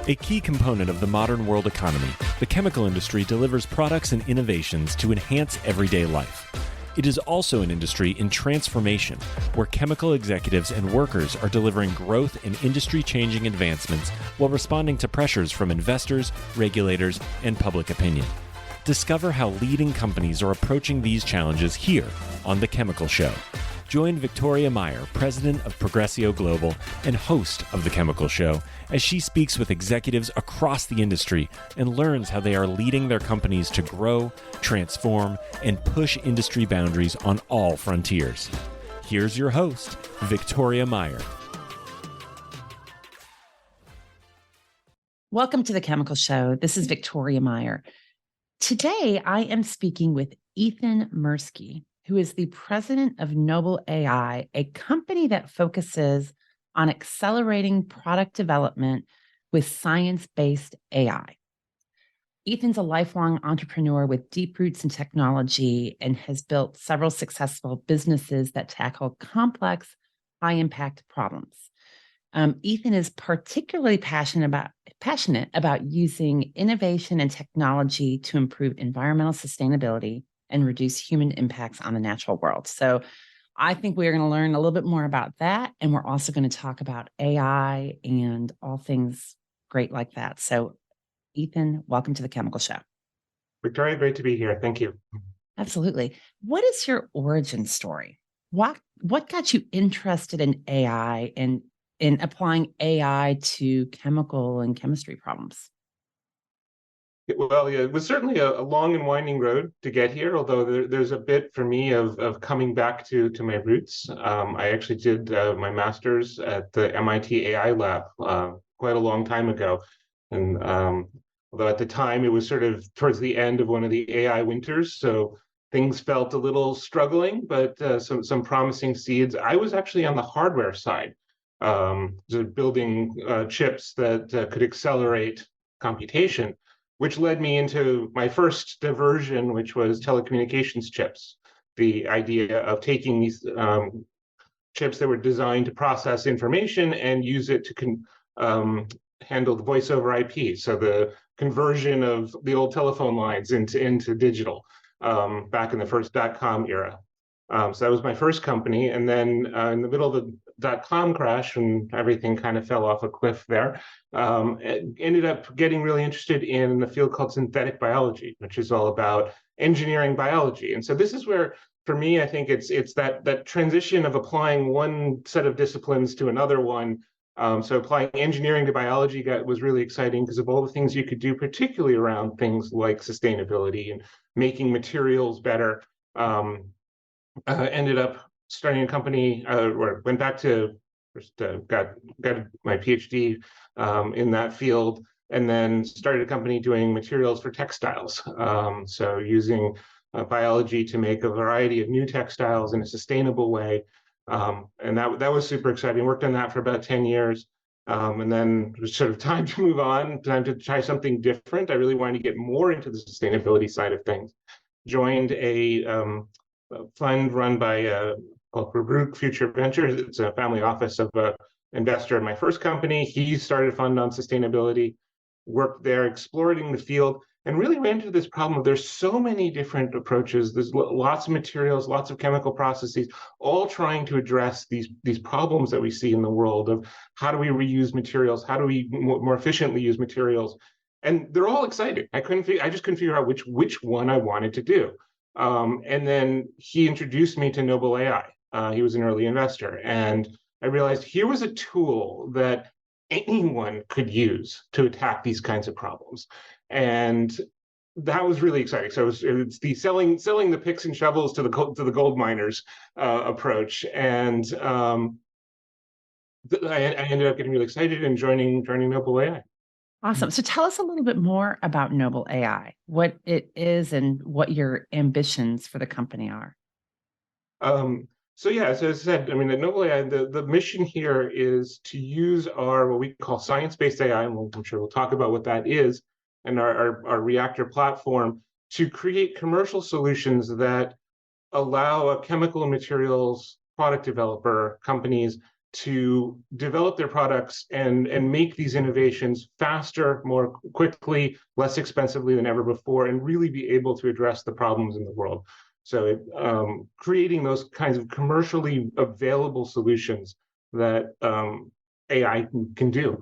A key component of the modern world economy, the chemical industry delivers products and innovations to enhance everyday life. It is also an industry in transformation, where chemical executives and workers are delivering growth and industry-changing advancements while responding to pressures from investors, regulators, and public opinion. Discover how leading companies are approaching these challenges here on The Chemical Show. Join Victoria Meyer, President of Progressio Global and host of The Chemical Show, as she speaks with executives across the industry and learns how they are leading their companies to grow, transform, and push industry boundaries on all frontiers. Here's your host, Victoria Meyer. Welcome to The Chemical Show. This is Victoria Meyer. Today, I am speaking with Ethan Mirsky, who is the president of NobleAI, a company that focuses on accelerating product development with science-based AI. Ethan's a lifelong entrepreneur with deep roots in technology and has built several successful businesses that tackle complex, high-impact problems. Ethan is particularly passionate about using innovation and technology to improve environmental sustainability and reduce human impacts on the natural world. So I think we're going to learn a little bit more about that. And we're also going to talk about AI and all things great like that. So Ethan, welcome to The Chemical Show. Victoria, great to be here. Thank you. Absolutely. What is your origin story? What got you interested in AI and in applying AI to chemical and chemistry problems? Well, yeah, it was certainly a long and winding road to get here, although there's a bit for me of coming back to my roots. I actually did my master's at the MIT AI lab quite a long time ago. And although at the time it was sort of towards the end of one of the AI winters, so things felt a little struggling, but some promising seeds. I was actually on the hardware side, building chips that could accelerate computation, which led me into my first diversion, which was telecommunications chips. The idea of taking these chips that were designed to process information and use it to handle the voice over IP. So the conversion of the old telephone lines into digital back in the first .com era. So that was my first company. And then in the middle of the .com crash, and everything kind of fell off a cliff there, ended up getting really interested in the field called synthetic biology, which is all about engineering biology. And so this is where, for me, I think it's that transition of applying one set of disciplines to another one. So applying engineering to biology was really exciting because of all the things you could do, particularly around things like sustainability and making materials better. Ended up starting a company, or went back to got my PhD in that field, and then started a company doing materials for textiles. So using biology to make a variety of new textiles in a sustainable way, and that was super exciting. Worked on that for about 10 years, and then it was sort of time to move on, time to try something different. I really wanted to get more into the sustainability side of things. Joined a fund run by called Baruch Future Ventures. It's a family office of an investor in my first company. He started a fund on sustainability, worked there, exploring the field, and really ran into this problem of there's so many different approaches. There's lots of materials, lots of chemical processes, all trying to address these problems that we see in the world of how do we reuse materials, how do we more efficiently use materials, and they're all exciting. I just couldn't figure out which one I wanted to do. And then he introduced me to NobleAI. He was an early investor, and I realized here was a tool that anyone could use to attack these kinds of problems, and that was really exciting. So it's the selling the picks and shovels to the gold miners approach, and I ended up getting really excited and joining NobleAI. Awesome. So tell us a little bit more about NobleAI, what it is and what your ambitions for the company are. So as I said, I mean, at NobleAI, the mission here is to use our what we call science-based AI, and I'm sure we'll talk about what that is, and our reactor platform to create commercial solutions that allow a chemical and materials product developer companies to develop their products and make these innovations faster, more quickly, less expensively than ever before, and really be able to address the problems in the world. So creating those kinds of commercially available solutions that AI can do.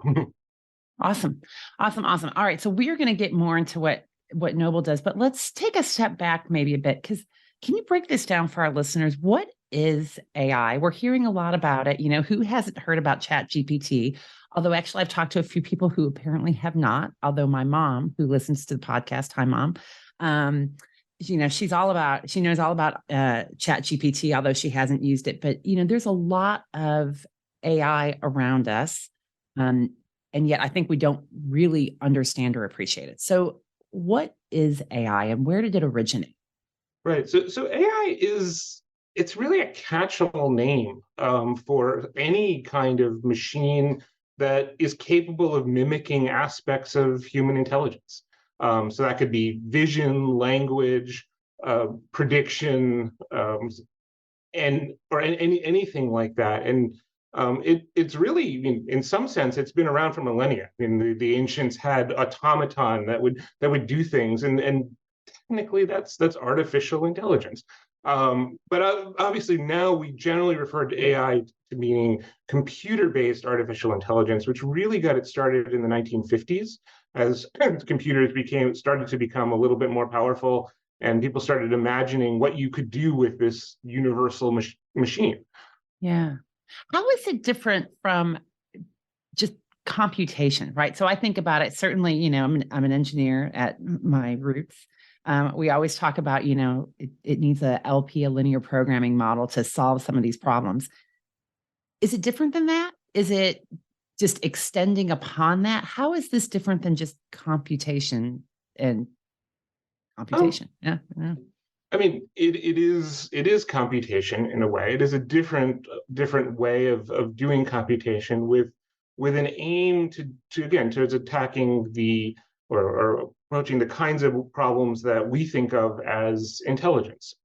Awesome. Awesome. Awesome. All right. So we're going to get more into what Noble does, but let's take a step back maybe a bit, because can you break this down for our listeners? What is AI? We're hearing a lot about it. Who hasn't heard about Chat GPT? Although actually I've talked to a few people who apparently have not, although my mom, who listens to the podcast, hi mom, she knows all about Chat GPT, although she hasn't used it. But there's a lot of AI around us. And yet I think we don't really understand or appreciate it. So what is AI and where did it originate? Right. So AI it's really a catch-all name for any kind of machine that is capable of mimicking aspects of human intelligence. So that could be vision, language, prediction, or anything like that. And it's really, in some sense, it's been around for millennia. The ancients had automaton that would do things, and technically that's artificial intelligence. But obviously now we generally refer to AI to meaning computer-based artificial intelligence, which really got it started in the 1950s as computers started to become a little bit more powerful, and people started imagining what you could do with this universal machine. Yeah. How is it different from just computation, right? So I think about it, certainly, I'm an engineer at my roots. We always talk about, it needs a LP, a linear programming model to solve some of these problems. Is it different than that? Is it just extending upon that? How is this different than just computation and computation? Yeah. I mean, it is computation in a way. It is a different way of doing computation with an aim towards attacking or approaching the kinds of problems that we think of as intelligence.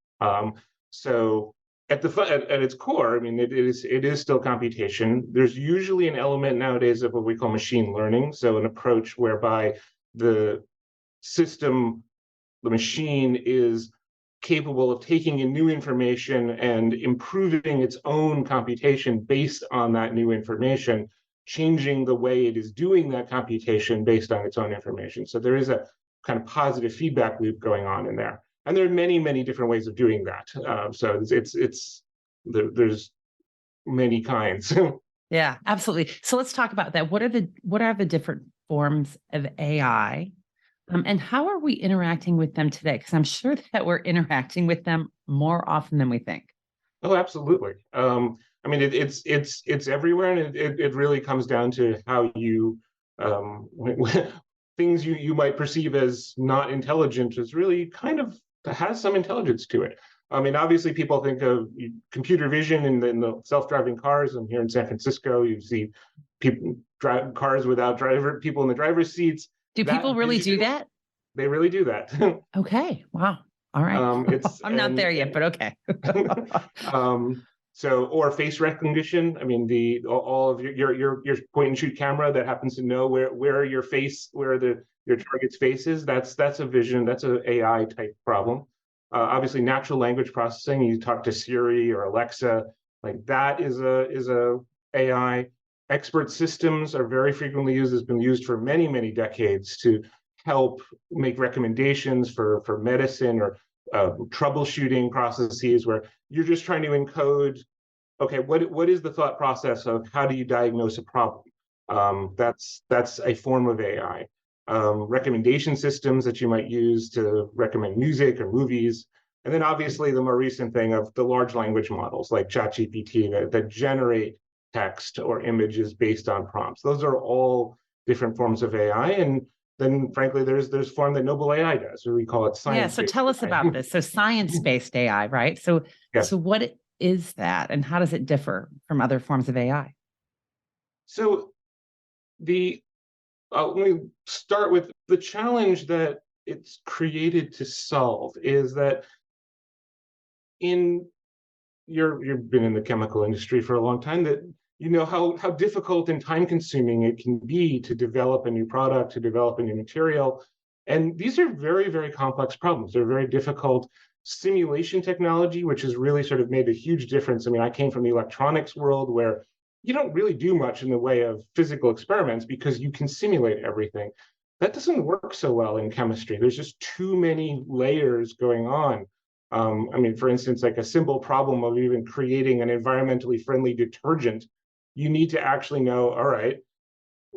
So at its core, I mean, it is still computation. There's usually an element nowadays of what we call machine learning, so an approach whereby the machine is capable of taking in new information and improving its own computation based on that new information, changing the way it is doing that computation based on its own information. So there is a kind of positive feedback loop going on in there. And there are many, many different ways of doing that. So there's many kinds. Yeah, absolutely. So let's talk about that. What are the different forms of AI? And how are we interacting with them today? Because I'm sure that we're interacting with them more often than we think. Oh, absolutely. I mean, it's everywhere, and it really comes down to how you things you might perceive as not intelligent is really kind of has some intelligence to it. I mean, obviously, people think of computer vision in the self-driving cars. And here in San Francisco, you see people drive cars without people in the driver's seats. Do people really do that? They really do that. Okay. Wow. All right. I'm not there yet, but okay. Or face recognition. I mean, all of your point and shoot camera that happens to know where your target's face is. That's an AI type problem. Obviously, natural language processing. You talk to Siri or Alexa, like that is a AI. Expert systems are very frequently used. Has been used for many, many decades to help make recommendations for medicine or troubleshooting processes where you're just trying to encode, okay, what is the thought process of how do you diagnose a problem? That's a form of AI. Recommendation systems that you might use to recommend music or movies. And then obviously the more recent thing of the large language models like ChatGPT that generate text or images based on prompts. Those are all different forms of AI. And then frankly, there's form that NobleAI does, or we call it science. Yeah, so tell us about this. So science-based AI, right? So yes. So what is that and how does it differ from other forms of AI? So let me start with the challenge that it's created to solve is that you've been in the chemical industry for a long time, that you know how difficult and time consuming it can be to develop a new product, to develop a new material. And these are very, very complex problems. They're very difficult. Simulation technology, which has really sort of made a huge difference. I mean, I came from the electronics world where you don't really do much in the way of physical experiments because you can simulate everything. That doesn't work so well in chemistry. There's just too many layers going on. I mean, for instance, like a simple problem of even creating an environmentally friendly detergent, you need to actually know, all right,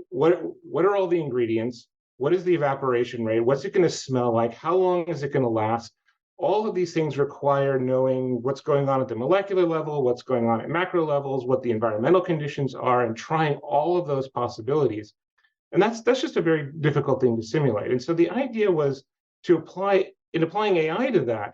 what are all the ingredients? What is the evaporation rate? What's it going to smell like? How long is it going to last? All of these things require knowing what's going on at the molecular level, what's going on at macro levels, what the environmental conditions are, and trying all of those possibilities. And that's just a very difficult thing to simulate. And so the idea was to applying AI to that,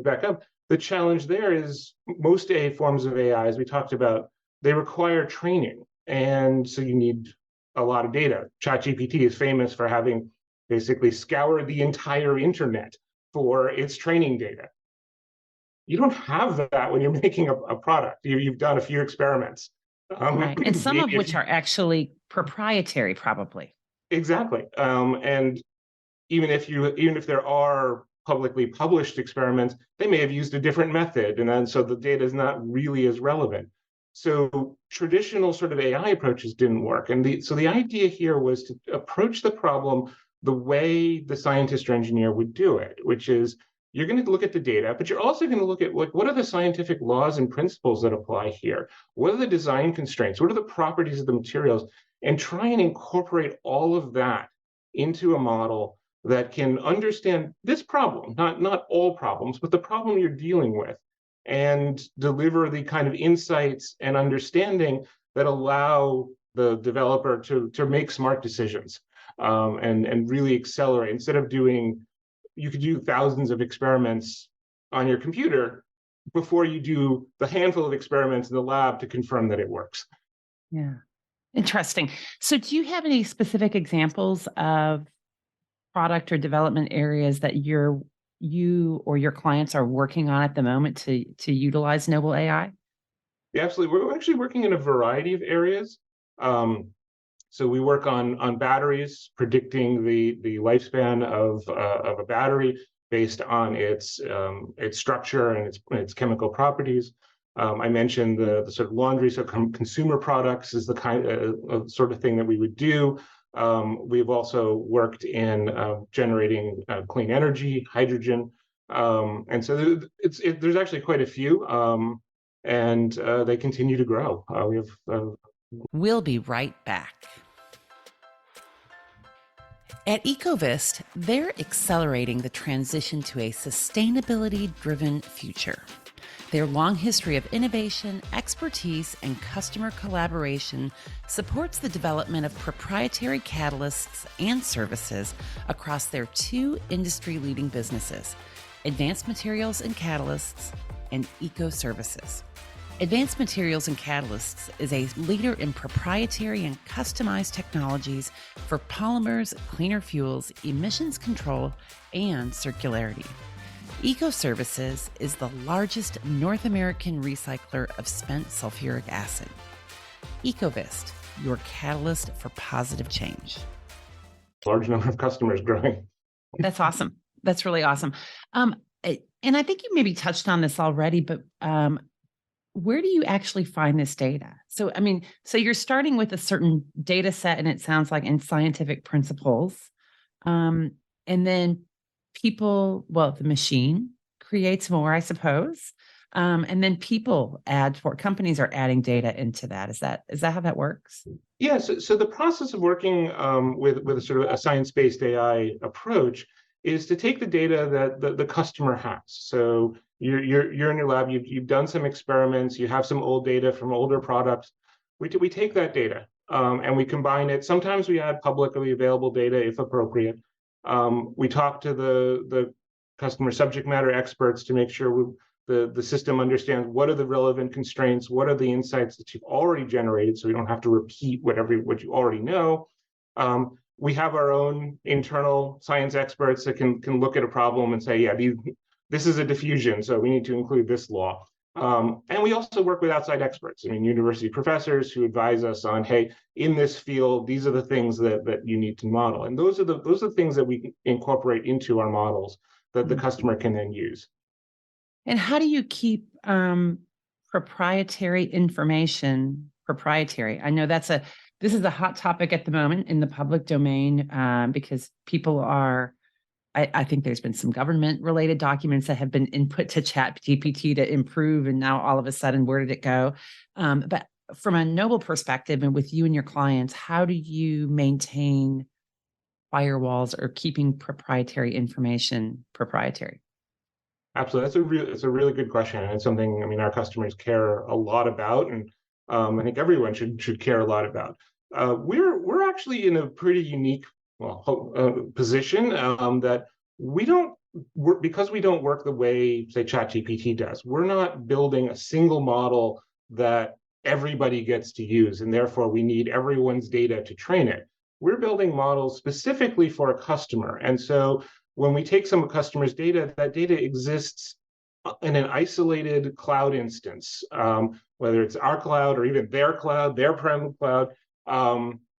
back up, the challenge there is most AI forms of AI, as we talked about, they require training. And so you need a lot of data. ChatGPT is famous for having basically scoured the entire internet for its training data. You don't have that when you're making a product. You've done a few experiments. Right. And some of which are actually proprietary, probably. Exactly. And even if there are publicly published experiments, they may have used a different method, and then so the data is not really as relevant. So traditional sort of AI approaches didn't work. And so the idea here was to approach the problem the way the scientist or engineer would do it, which is you're going to look at the data, but you're also going to look at what are the scientific laws and principles that apply here? What are the design constraints? What are the properties of the materials? And try and incorporate all of that into a model that can understand this problem, not all problems, but the problem you're dealing with, and deliver the kind of insights and understanding that allow the developer to make smart decisions, and really accelerate. Instead of you could do thousands of experiments on your computer before you do the handful of experiments in the lab to confirm that it works. Yeah. Interesting. So do you have any specific examples of product or development areas that you or your clients are working on at the moment to utilize NobleAI? Yeah, absolutely. We're actually working in a variety of areas. So we work on batteries, predicting the lifespan of a battery based on its structure and its chemical properties. I mentioned the sort of laundry, so consumer products is the kind of sort of thing that we would do. We've also worked in generating clean energy, hydrogen, and so there's actually quite a few, and they continue to grow. We have. We'll be right back. At Ecovist, they're accelerating the transition to a sustainability-driven future. Their long history of innovation, expertise, and customer collaboration supports the development of proprietary catalysts and services across their two industry-leading businesses, Advanced Materials and Catalysts and Eco Services. Advanced Materials and Catalysts is a leader in proprietary and customized technologies for polymers, cleaner fuels, emissions control, and circularity. Eco Services is the largest North American recycler of spent sulfuric acid. Ecovist, your catalyst for positive change. Large number of customers growing. That's awesome. That's really awesome. And I think you maybe touched on this already, but where do you actually find this data? So, I mean, so you're starting with a certain data set, and it sounds like in scientific principles. And then the machine creates more, I suppose. And then companies are adding data into that. Is that how that works? Yeah, so the process of working with a sort of a science-based AI approach is to take the data that the customer has. So you're in your lab, you've done some experiments, you have some old data from older products. We take that data and we combine it. Sometimes we add publicly available data if appropriate. We talk to the customer subject matter experts to make sure the system understands what are the relevant constraints, what are the insights that you've already generated, so we don't have to repeat what you already know. We have our own internal science experts that can look at a problem and say, yeah, this is a diffusion, so we need to include this law. And we also work with outside experts. I mean, university professors who advise us on, hey, in this field, these are the things that you need to model. And those are the things that we incorporate into our models that the customer can then use. And how do you keep proprietary information proprietary? I know this is a hot topic at the moment in the public domain, because people are, I think there's been some government related documents that have been input to Chat GPT to improve, and now all of a sudden, where did it go? But from a Noble perspective, and with you and your clients, how do you maintain firewalls or keeping proprietary information proprietary? Absolutely, it's a really good question, and it's something, I mean, our customers care a lot about, and I think everyone should care a lot about. We're actually in a pretty unique position, that we don't work, because we don't work the way, say, ChatGPT does. We're not building a single model that everybody gets to use, and therefore we need everyone's data to train it. We're building models specifically for a customer, and so when we take some customer's data, that data exists in an isolated cloud instance, whether it's our cloud or even their cloud, their private cloud,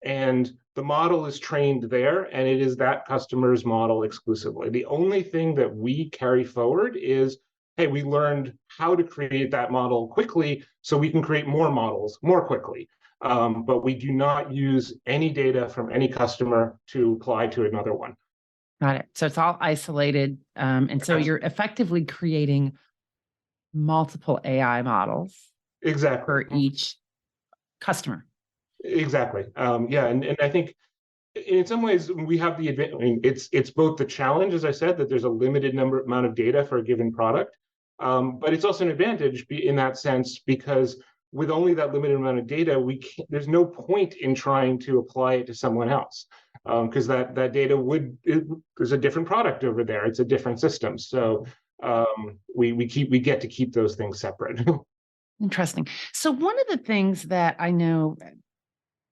and the model is trained there, and it is that customer's model exclusively. The only thing that we carry forward is, hey, we learned how to create that model quickly, so we can create more models more quickly. But we do not use any data from any customer to apply to another one. Got it. So it's all isolated. And so you're effectively creating multiple AI models Exactly. for each customer. Exactly. Yeah, and I think in some ways we have the advantage. I mean, it's both the challenge, as I said, that there's a limited amount of data for a given product, but it's also an advantage in that sense, because with only that limited amount of data, there's no point in trying to apply it to someone else, because that data there's a different product over there. It's a different system. So we get to keep those things separate. Interesting. So one of the things that I know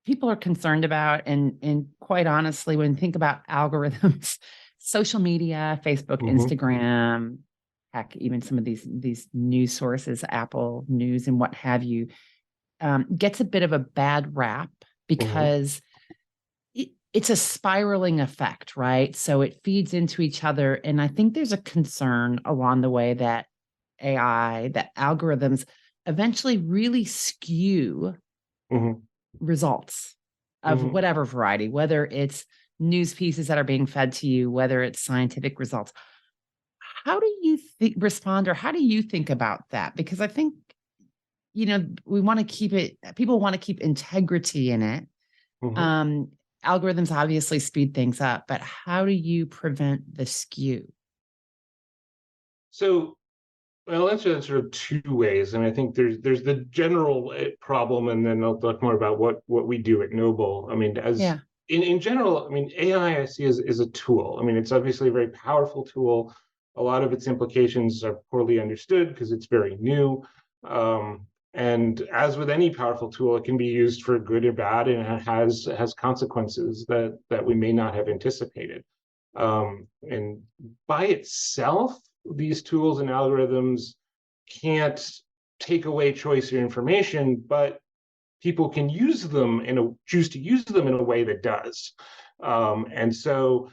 people are concerned about, and quite honestly, when you think about algorithms, social media, Facebook, Instagram, heck, even some of these news sources, Apple News and what have you, gets a bit of a bad rap because it's a spiraling effect, right? So it feeds into each other. And I think there's a concern along the way that AI, that algorithms eventually really skew results of whatever variety, whether it's news pieces that are being fed to you, whether it's scientific results. How do you respond, or how do you think about that? Because I think, we want to keep it, people want to keep integrity in it. Algorithms obviously speed things up, but how do you prevent the skew? So I'll answer that sort of two ways. And I think there's the general problem, and then I'll talk more about what we do at Noble. I mean, in general, I mean, AI I see is a tool. I mean, it's obviously a very powerful tool. A lot of its implications are poorly understood because it's very new. And as with any powerful tool, it can be used for good or bad, and it has consequences that we may not have anticipated. And by itself, these tools and algorithms can't take away choice or information, but people can choose to use them in a way that does. And so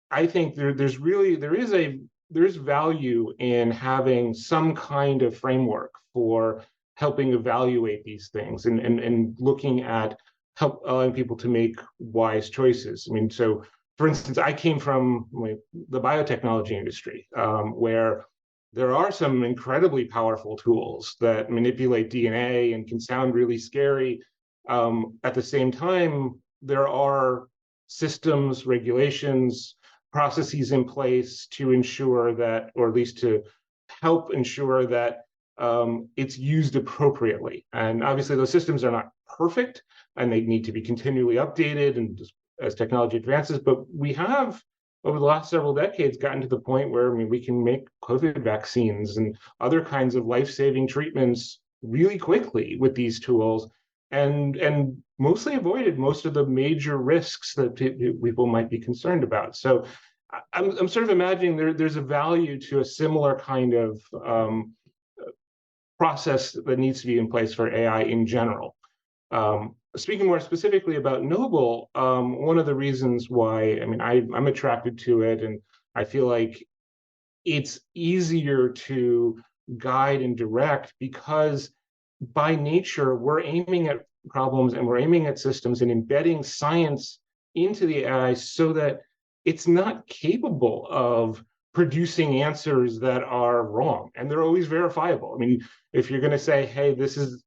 I think there is value in having some kind of framework for helping evaluate these things, and looking at allowing people to make wise choices. I mean, so for instance, I came from the biotechnology industry, where there are some incredibly powerful tools that manipulate DNA and can sound really scary. At the same time, there are systems, regulations, processes in place to ensure that, or at least to help ensure that it's used appropriately. And obviously those systems are not perfect, and they need to be continually updated and as technology advances, but we have over the last several decades gotten to the point where we can make COVID vaccines and other kinds of life-saving treatments really quickly with these tools, and mostly avoided most of the major risks that people might be concerned about. So I'm sort of imagining there's a value to a similar kind of process that needs to be in place for AI in general. Speaking more specifically about Noble, one of the reasons why, I mean, I'm attracted to it, and I feel like it's easier to guide and direct because by nature, we're aiming at problems and we're aiming at systems and embedding science into the AI so that it's not capable of producing answers that are wrong, and they're always verifiable. I mean, if you're going to say, hey, this is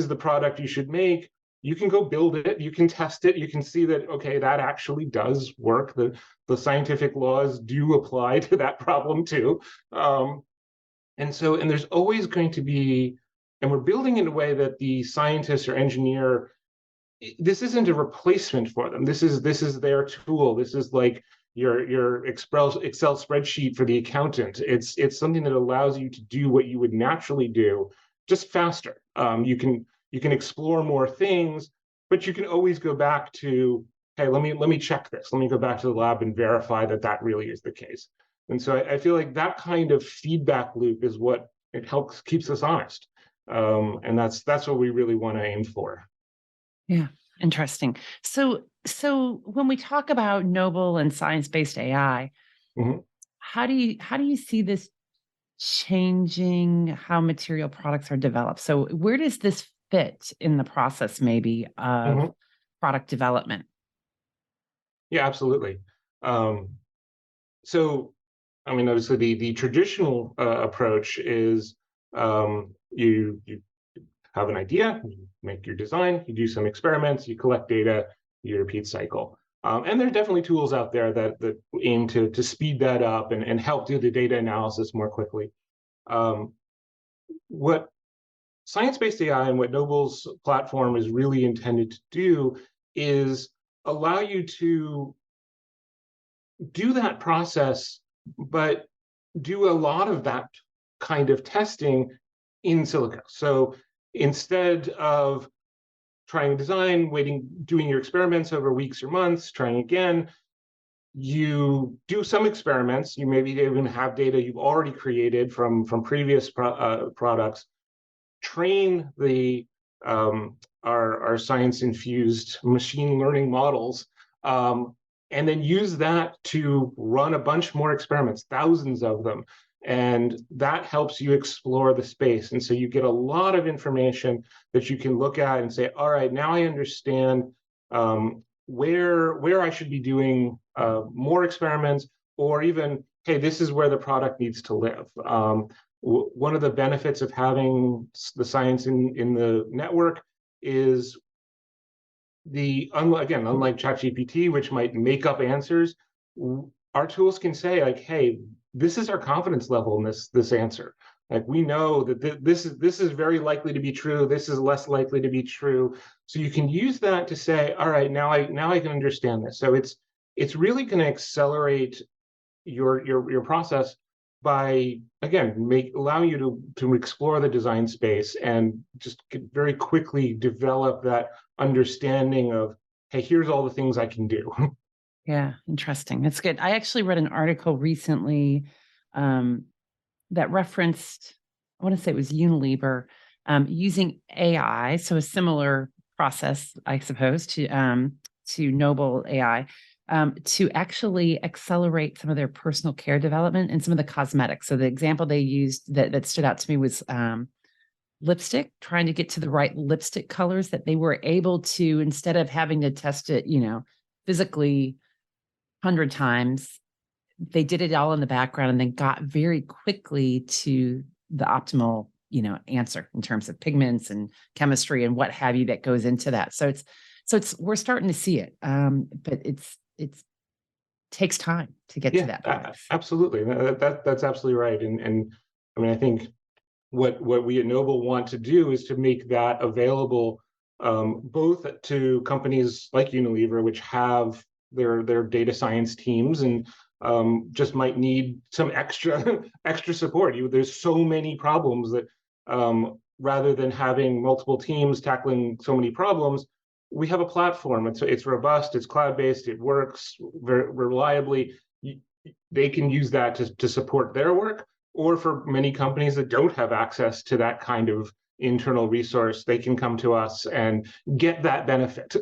the product you should make, you can go build it, you can test it, you can see that, okay, that actually does work. The scientific laws do apply to that problem too. And there's always going to be, and we're building in a way that the scientist or engineer, this isn't a replacement for them. This is their tool. This is like your Excel spreadsheet for the accountant. It's something that allows you to do what you would naturally do, just faster. You can explore more things, but you can always go back to, hey, let me check this. Let me go back to the lab and verify that that really is the case. And so I feel like that kind of feedback loop is what it helps keeps us honest. And that's what we really want to aim for. Yeah, interesting. So when we talk about noble and science-based AI, Mhm. how do you see this changing how material products are developed? So where does this fit in the process maybe of Mhm. product development? Yeah, absolutely. So, I mean, obviously, the traditional approach is you have an idea, you make your design, you do some experiments, you collect data, you repeat cycle. And there are definitely tools out there that aim to speed that up and help do the data analysis more quickly. Um, what science-based AI and what Noble's platform is really intended to do is allow you to do that process, but do a lot of that kind of testing in silico. So instead of trying to design, doing your experiments over weeks or months, trying again, you do some experiments. You maybe even have data you've already created from previous products. Train our science infused machine learning models, and then use that to run a bunch more experiments, thousands of them. And that helps you explore the space. And so you get a lot of information that you can look at and say, all right, now I understand where I should be doing more experiments, or even, hey, this is where the product needs to live. One of the benefits of having the science in the network is unlike ChatGPT, which might make up answers, our tools can say like, hey, this is our confidence level in this answer. Like, we know that this is very likely to be true. This is less likely to be true. So you can use that to say, all right, now I can understand this. So it's really going to accelerate your process by, again, allowing you to explore the design space and just very quickly develop that understanding of, hey, here's all the things I can do. Yeah, interesting. That's good. I actually read an article recently that referenced, I want to say it was Unilever, using AI, so a similar process, I suppose, to NobleAI, to actually accelerate some of their personal care development and some of the cosmetics. So the example they used that stood out to me was lipstick, trying to get to the right lipstick colors that they were able to, instead of having to test it, physically 100 times, they did it all in the background and then got very quickly to the optimal, answer in terms of pigments and chemistry and what have you that goes into that. So we're starting to see it. But it's takes time to get to that point. Absolutely. That's absolutely right. And I mean, I think what we at Noble want to do is to make that available both to companies like Unilever, which have their data science teams and just might need some extra support. There's so many problems that rather than having multiple teams tackling so many problems, we have a platform. It's robust, it's cloud-based, it works very reliably. They can use that to support their work, or for many companies that don't have access to that kind of internal resource, they can come to us and get that benefit.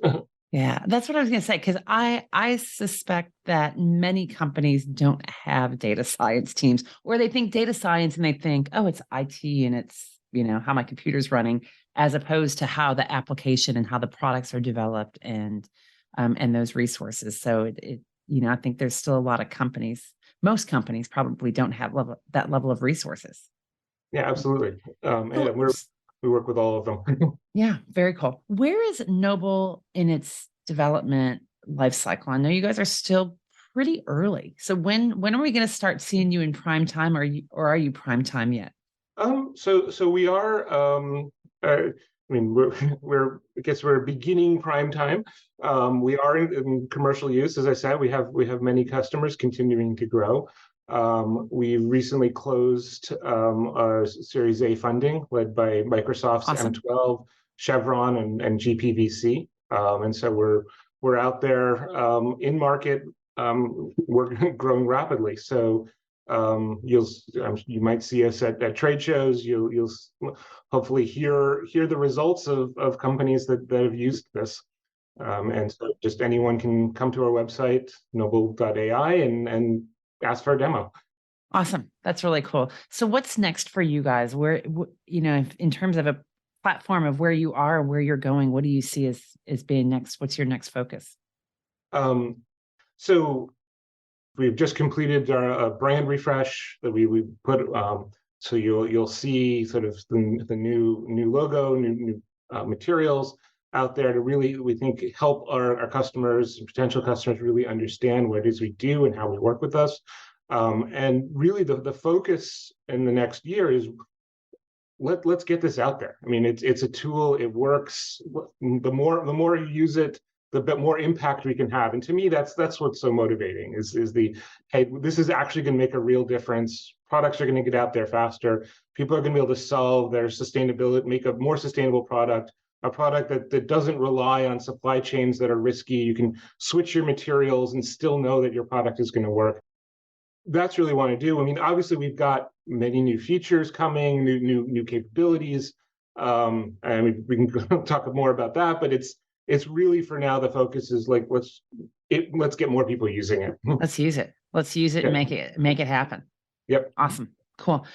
Yeah, that's what I was going to say, because I suspect that many companies don't have data science teams, or they think data science and they think, oh, it's IT and it's, how my computer's running, as opposed to how the application and how the products are developed and those resources. So I think there's still a lot of companies, most companies probably don't have that level of resources. Yeah, absolutely. And we work with all of them. Yeah, very cool. Where is Noble in its development life cycle? I know you guys are still pretty early. So when are we going to start seeing you in prime time, or are you prime time yet? So we are. I guess we're beginning prime time. We are in commercial use, as I said. We have many customers continuing to grow. We recently closed a Series A funding led by Microsoft's Awesome. M12, Chevron, and GPVC. And so we're out there in market. We're growing rapidly. So you might see us at trade shows. You'll hopefully hear the results of companies that have used this. And so just anyone can come to our website, noble.ai, and ask for a demo. Awesome. That's really cool. So what's next for you guys? Where, in terms of a platform of where you are and where you're going, what do you see as being next? What's your next focus? So we've just completed our brand refresh that we put. So you'll see sort of the new logo, new materials out there to really, we think, help our customers and potential customers really understand what it is we do and how we work with us. And really the focus in the next year is let's get this out there. I mean, it's a tool, it works. The more you use it, the bit more impact we can have. And to me, that's what's so motivating is hey, this is actually going to make a real difference. Products are going to get out there faster. People are going to be able to solve their sustainability, make a more sustainable product, a product that doesn't rely on supply chains that are risky. You can switch your materials and still know that your product is going to work. That's really what I do. I mean, obviously we've got many new features coming, new capabilities. And we can talk more about that, but it's really, for now, the focus is like let's get more people using it. Let's use it. Let's use it and make it happen. Yep. Awesome. Cool.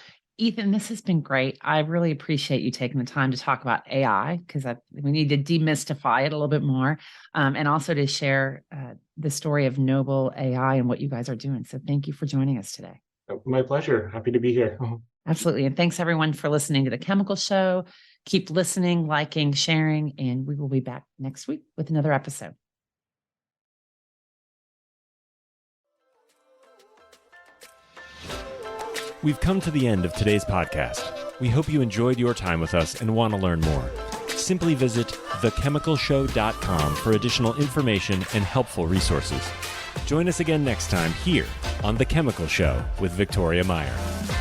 Ethan, this has been great. I really appreciate you taking the time to talk about AI, because we need to demystify it a little bit more, and also to share the story of NobleAI and what you guys are doing. So thank you for joining us today. My pleasure. Happy to be here. Absolutely. And thanks everyone for listening to The Chemical Show. Keep listening, liking, sharing, and we will be back next week with another episode. We've come to the end of today's podcast. We hope you enjoyed your time with us and want to learn more. Simply visit thechemicalshow.com for additional information and helpful resources. Join us again next time here on The Chemical Show with Victoria Meyer.